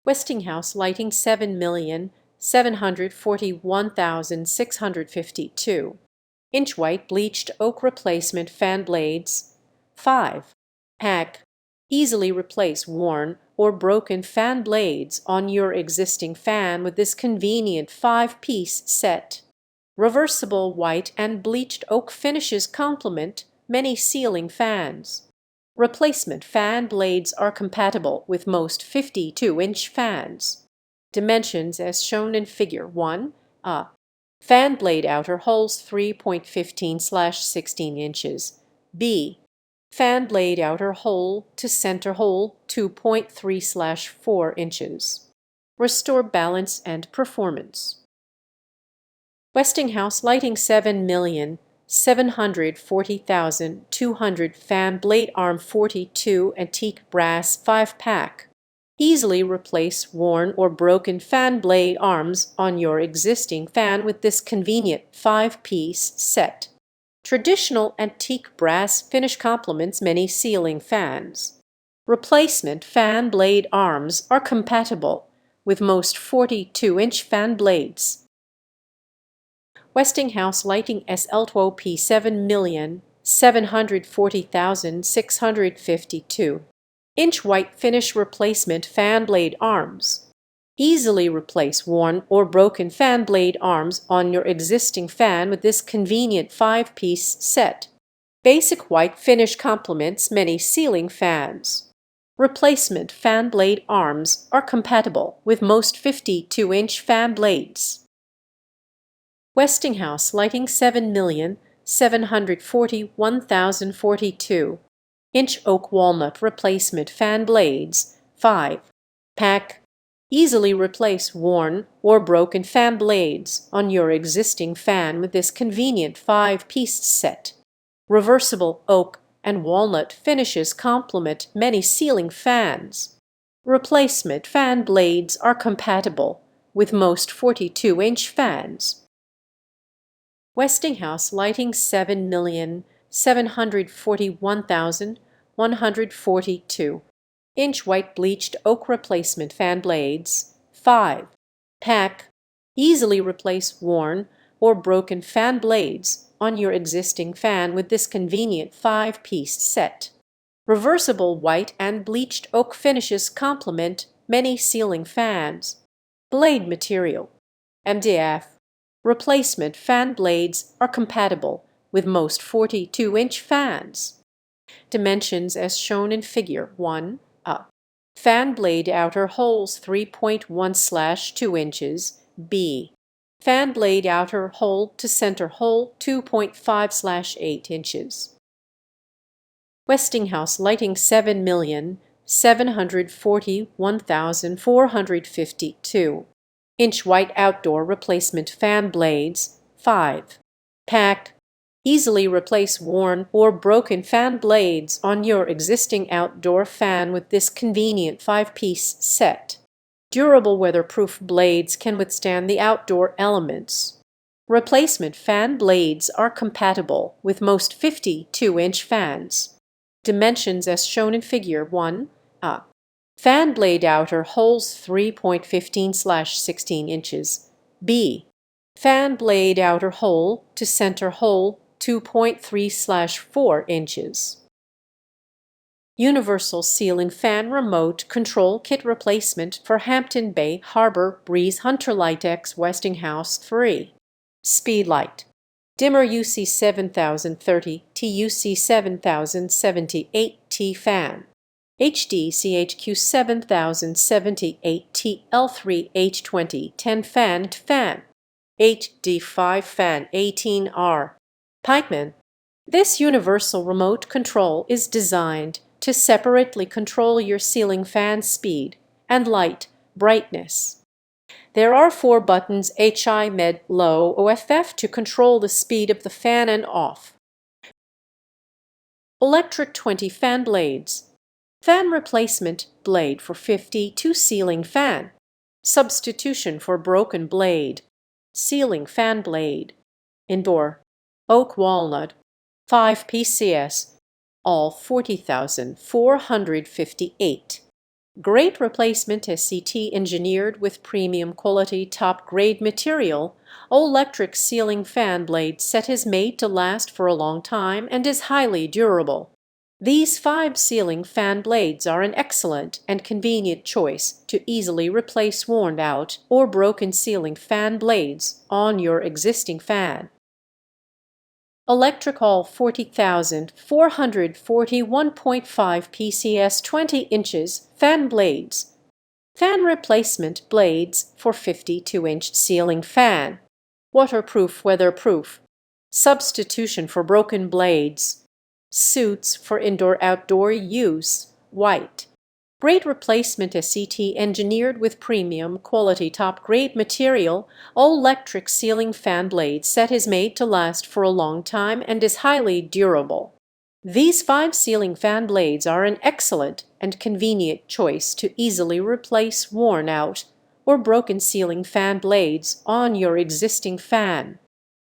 Westinghouse lighting 7,741,652. Inch white bleached oak replacement fan blades. 5. Pack. Easily replace worn or broken fan blades on your existing fan with this convenient 5-piece set. Reversible white and bleached oak finishes complement many ceiling fans. Replacement fan blades are compatible with most 52-inch fans. Dimensions as shown in Figure 1a. Fan blade outer holes 3.15/16 inches. B. Fan blade outer hole to center hole 2.3/4 inches. Restore balance and performance. Westinghouse lighting 7,740,200 fan blade arm 42 antique brass 5-pack. Easily replace worn or broken fan blade arms on your existing fan with this convenient 5-piece set. Traditional antique brass finish complements many ceiling fans. Replacement fan blade arms are compatible with most 42-inch fan blades. Westinghouse lighting SL2P 7,740,652. Inch white finish replacement fan blade arms. Easily replace worn or broken fan blade arms on your existing fan with this convenient 5-piece set. Basic white finish complements many ceiling fans. Replacement fan blade arms are compatible with most 52-inch fan blades. Westinghouse lighting 7,741,042. Inch oak walnut replacement fan blades. 5. Pack. Easily replace worn or broken fan blades on your existing fan with this convenient 5-piece set. Reversible oak and walnut finishes complement many ceiling fans. Replacement fan blades are compatible with most 42-inch fans. Westinghouse lighting 7,741,142. Inch white bleached oak replacement fan blades. 5. Pack. Easily replace worn or broken fan blades on your existing fan with this convenient 5-piece set. Reversible white and bleached oak finishes complement many ceiling fans. Blade material. MDF. Replacement fan blades are compatible with most 42-inch fans. Dimensions as shown in Figure 1a. Fan blade outer holes 3.1/2 inches. B. Fan blade outer hole to center hole 2.5/8 inches. Westinghouse lighting 7,741,452. Inch white outdoor replacement fan blades. 5. Pack. Easily replace worn or broken fan blades on your existing outdoor fan with this convenient 5-piece set. Durable weatherproof blades can withstand the outdoor elements. Replacement fan blades are compatible with most 52-inch fans. Dimensions as shown in Figure 1a. Fan blade outer holes 3.15/16 inches. B. Fan blade outer hole to center hole 2.3/4 inches. Universal ceiling fan remote control kit replacement for Hampton Bay Harbor Breeze Hunter Litex Westinghouse 3. Speed light. Dimmer UC 7030 TUC 7078T fan. HD CHQ 7078T L3 H20 10 fan to fan. 8D5 fan 18R. Pikeman. This universal remote control is designed to separately control your ceiling fan speed and light brightness. There are 4 buttons HI Med Low OFF to control the speed of the fan and off. Electric 20 fan blades. Fan replacement blade for 52 ceiling fan. Substitution for broken blade. Ceiling fan blade. Indoor. Oak walnut. 5 PCS. All 40,458. Great replacement SCT engineered with premium quality top-grade material, OHLECTRIC ceiling fan blade set is made to last for a long time and is highly durable. These 5 ceiling fan blades are an excellent and convenient choice to easily replace worn-out or broken ceiling fan blades on your existing fan. Electrical 40,441.5 PCS 20 inches fan blades. Fan replacement blades for 52-inch ceiling fan. Waterproof, weatherproof. Substitution for broken blades. Suits for indoor-outdoor use. White. Great replacement SCT engineered with premium quality top-grade material. OHLECTRIC ceiling fan blade set is made to last for a long time and is highly durable. These 5 ceiling fan blades are an excellent and convenient choice to easily replace worn-out or broken ceiling fan blades on your existing fan.